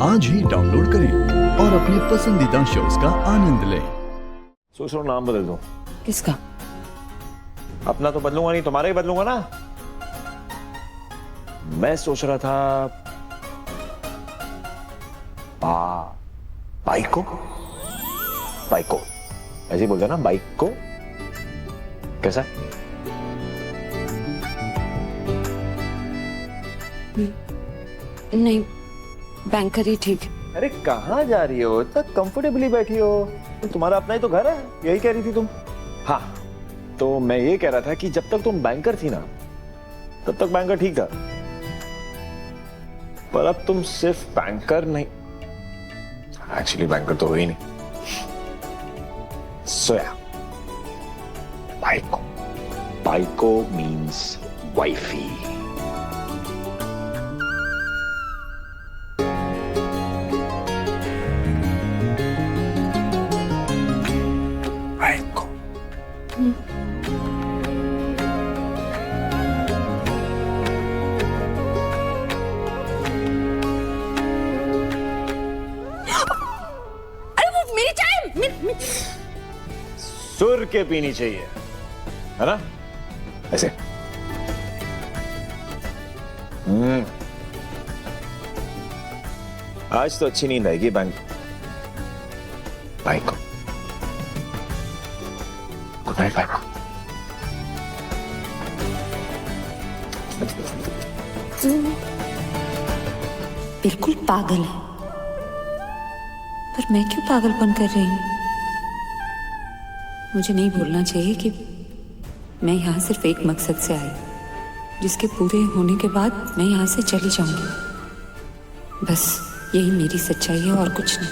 आज ही डाउनलोड करें और अपने पसंदीदा शोज का आनंद लें। सोच रहा हूँ नाम बदल दूं। किसका? अपना तो बदलूंगा नहीं, तुम्हारा ही बदलूंगा ना। मैं सोच रहा था बाइको बाइको ऐसे ही बोलते ना, बाइक को। कैसा? नहीं, बैंकर ही ठीक है। अरे कहाँ जा रही हो? इतना कंफर्टेबली बैठी हो। तुम्हारा अपना ही तो घर है, यही कह रही थी तुम। हाँ, तो मैं ये कह रहा था कि जब तक तुम बैंकर थी ना, तब तक बैंकर ठीक था। पर अब तुम सिर्फ बैंकर नहीं, एक्चुअली बैंकर तो हो ही नहीं। सोया बाइको, बाइको मीन्स वाइफी। बाइको। अरे वो मेरी चाय सुर के पीनी चाहिए, है ना? ऐसे। आज तो अच्छी नींद आएगी बाइको। गुड नाइट बाइको। बिल्कुल पागल है। पर मैं क्यों पागलपन कर रही हूँ? मुझे नहीं भूलना चाहिए कि मैं यहाँ सिर्फ एक मकसद से आई, जिसके पूरे होने के बाद मैं यहाँ से चली जाऊंगी। बस यही मेरी सच्चाई है और कुछ नहीं।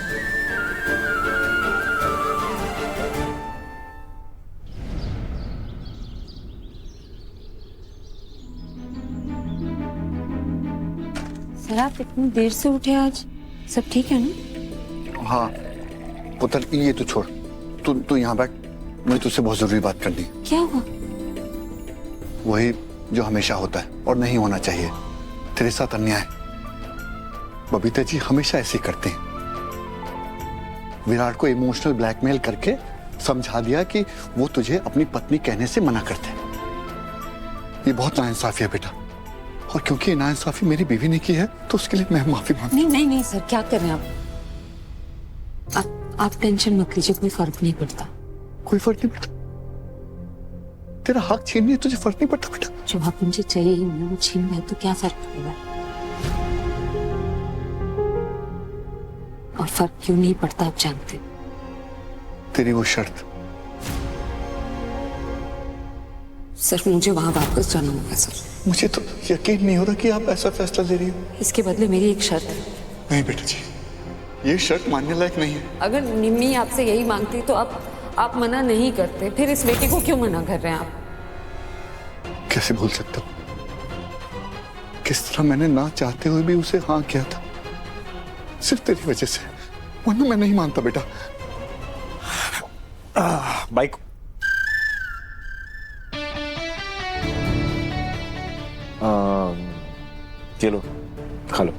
सर, आप इतनी देर से उठे आज? सब ठीक है ना? हाँ पुत्र, ये तो छोड़, तू यहाँ बैठ। मुझे तुझसे बहुत जरूरी बात करनी है। क्या हुआ? वही जो हमेशा होता है और नहीं होना चाहिए। तेरे साथ अन्याय। बबीता जी हमेशा ऐसे ही करते हैं। विराट को इमोशनल ब्लैकमेल करके समझा दिया कि वो तुझे अपनी पत्नी कहने से मना करते हैं। ये बहुत नाइंसाफी है बेटा, और क्योंकि ये नाइंसाफी मेरी बीवी ने की है तो उसके लिए मैं माफी मांगता हूं। नहीं सर, क्या कर रहे हैं आप टेंशन मत लीजिए, कोई फर्क नहीं पड़ता। कोई फर्क नहीं पड़ता? तेरा हक छीननी है, तुझे फर्क नहीं पड़ता बेटा? जो हक मुझे चाहिए ही नहीं, वो छीन गया तो क्या फर्क पड़ेगा? और फर्क क्यों नहीं पड़ता आप जानते? तेरी वो शर्त। सर, मुझे वहां वापस जाना होगा सर। मुझे तो यकीन नहीं हो रहा कि आप ऐसा फैसला ले रही हो। इसके बदले मेरी एक शर्त है। नहीं बेटा जी, ये शर्त मानने लायक नहीं है। अगर निम्मी आपसे यही मांगती तो आप मना नहीं करते, फिर इस बेटी को क्यों मना कर रहे हैं आप? कैसे भूल सकता हूँ? किस तरह मैंने ना चाहते हुए भी उसे हाँ किया था, सिर्फ तेरी वजह से। वरना मैं नहीं मानता बेटा। बाइको, चलो खा लो।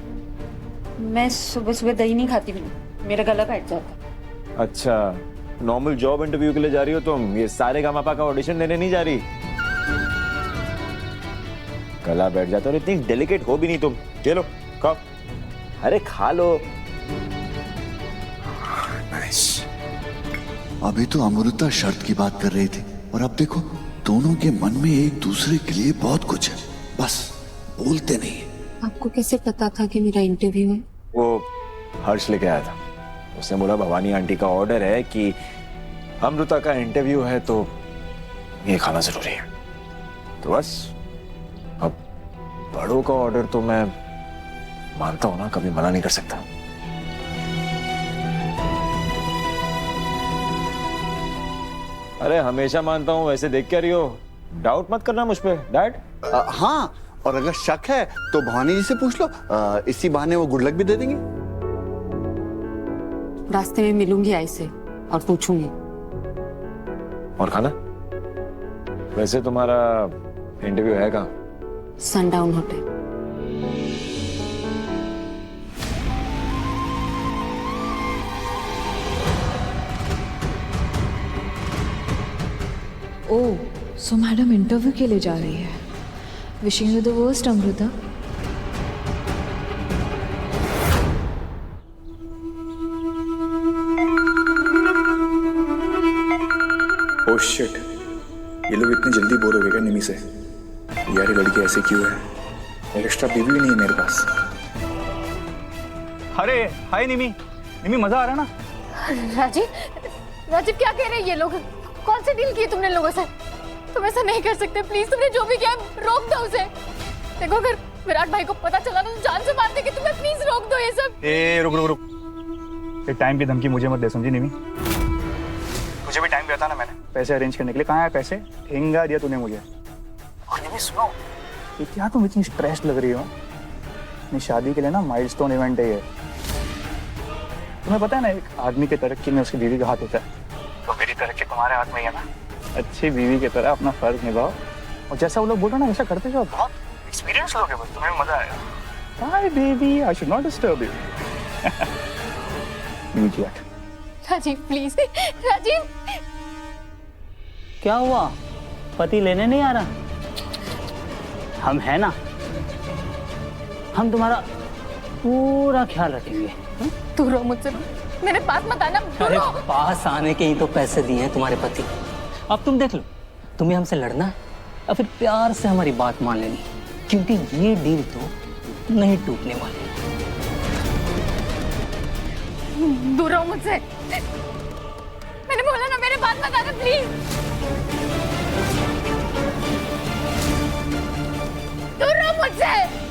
मैं सुबह सुबह दही नहीं खाती, मेरा गला बैठ जाता। अच्छा, नॉर्मल जॉब इंटरव्यू के लिए जा रही हो तुम? ये सारेगामापा का ऑडिशन देने नहीं जा रही? गला बैठ जाता, और इतनी डेलिकेट हो भी नहीं तुम। चलो खाओ। अरे खा लो। नाइस। अभी तो अमृता शर्त की बात कर रही थी, और अब देखो दोनों के मन में एक दूसरे के लिए बहुत कुछ है, बस बोलते नहीं। आपको कैसे पता था कि मेरा इंटरव्यू है? वो हर्ष लेके आया था। उसने बोला भवानी आंटी का ऑर्डर है कि अमृता का इंटरव्यू है, तो ये खाना जरूरी है। तो बस, अब बड़ों का ऑर्डर तो मैं मानता हूं ना, कभी मना नहीं कर सकता। अरे हमेशा मानता हूं, वैसे देख क्या रही हो? डाउट मत करना मुझ पे डैड। हाँ, और अगर शक है तो भवानी जी से पूछ लो। इसी बहाने वो गुड लक भी दे देंगी। रास्ते में मिलूंगी आई से और पूछूंगी। और खाना? वैसे तुम्हारा इंटरव्यू है कहाँ? Sundown Hotel. Oh, so madam interview के लिए जा रही है। Wishing you the worst Amrita. Oh shit, ये लोग इतनी जल्दी बोर हो गए क्या निमी से? यार ये लड़की ऐसे क्यों है? एक्स्ट्रा बेबी भी नहीं है मेरे पास। अरे हाय निमी। निमी मजा आ रहा है ना? राजीव, राजीव क्या कह रहे हैं ये लोग? कौन सी डील की तुमने लोगों से? तुम ऐसा नहीं कर सकते प्लीज। तुमने जो भी किया रोक दो उसे। देखो अगर विराट भाई को पता चला तो जान से मार देंगे तुम्हें। प्लीज रोक दो ये सब। ए रुक रुक रुक, ये टाइम की धमकी मुझे मत दे, समझी निमी? तुझे भी टाइम दिया था ना मैंने पैसे अरेंज करने के लिए। कहाँ है पैसे? ठेंगा दिया तूने मुझे। और निमी सुनो, ये क्या तुम इतनी स्ट्रेस्ड लग रही हो? अपनी शादी के लिए ना माइलस्टोन इवेंट है ये। तुम्हें पता है ना, एक आदमी की तरक्की में उसकी बीवी का हाथ होता है, तो मेरी तरक्की तुम्हारे हाथ में ही है ना। अच्छी बीवी की तरह अपना फर्ज निभाओ और जैसा वो लोग बोल रहे ना वैसा करते जाओ। बहुत एक्सपीरियंस लोगे, बस तुम्हें मजा आएगा। Hi baby, I should not disturb you. Rajiv please, Rajiv. क्या हुआ? पति लेने नहीं आ रहा? हम है ना, हम तुम्हारा पूरा ख्याल रखेंगे। दूर रहो मुझसे, मेरे पास मत आना। अरे पास आने के ही तो पैसे दिए हैं तुम्हारे पति। अब तुम देख लो, तुम्हें हमसे लड़ना है और फिर प्यार से हमारी बात मान लेनी, क्योंकि ये डील तो नहीं टूटने वाली। दूर रहो मुझसे। मैंने बोला ना मेरे पास मत आना प्लीज। दूर रहो मुझसे।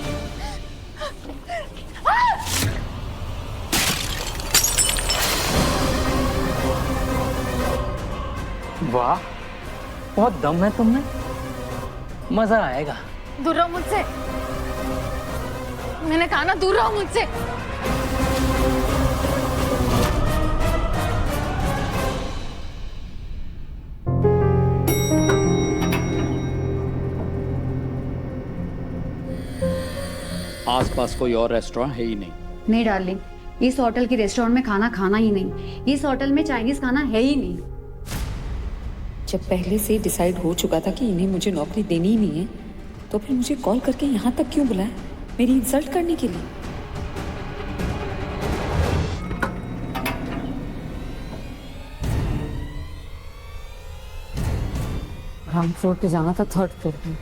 वाह, बहुत दम है तुम में, मजा आएगा। दूर रहो मुझसे। मैंने कहा ना दूर रहो मुझसे। आसपास कोई और रेस्टोरेंट है ही नहीं। नहीं डार्लिंग, इस होटल की रेस्टोरेंट में खाना खाना ही नहीं। इस होटल में चाइनीज खाना है ही नहीं। जब पहले से डिसाइड हो चुका था कि इन्हें मुझे नौकरी देनी ही नहीं है, तो फिर मुझे कॉल करके यहाँ तक क्यों बुलाया? मेरी इंसल्ट करने के लिए? ग्राउंड फ्लोर पे जाना था, थर्ड फ्लोर पे।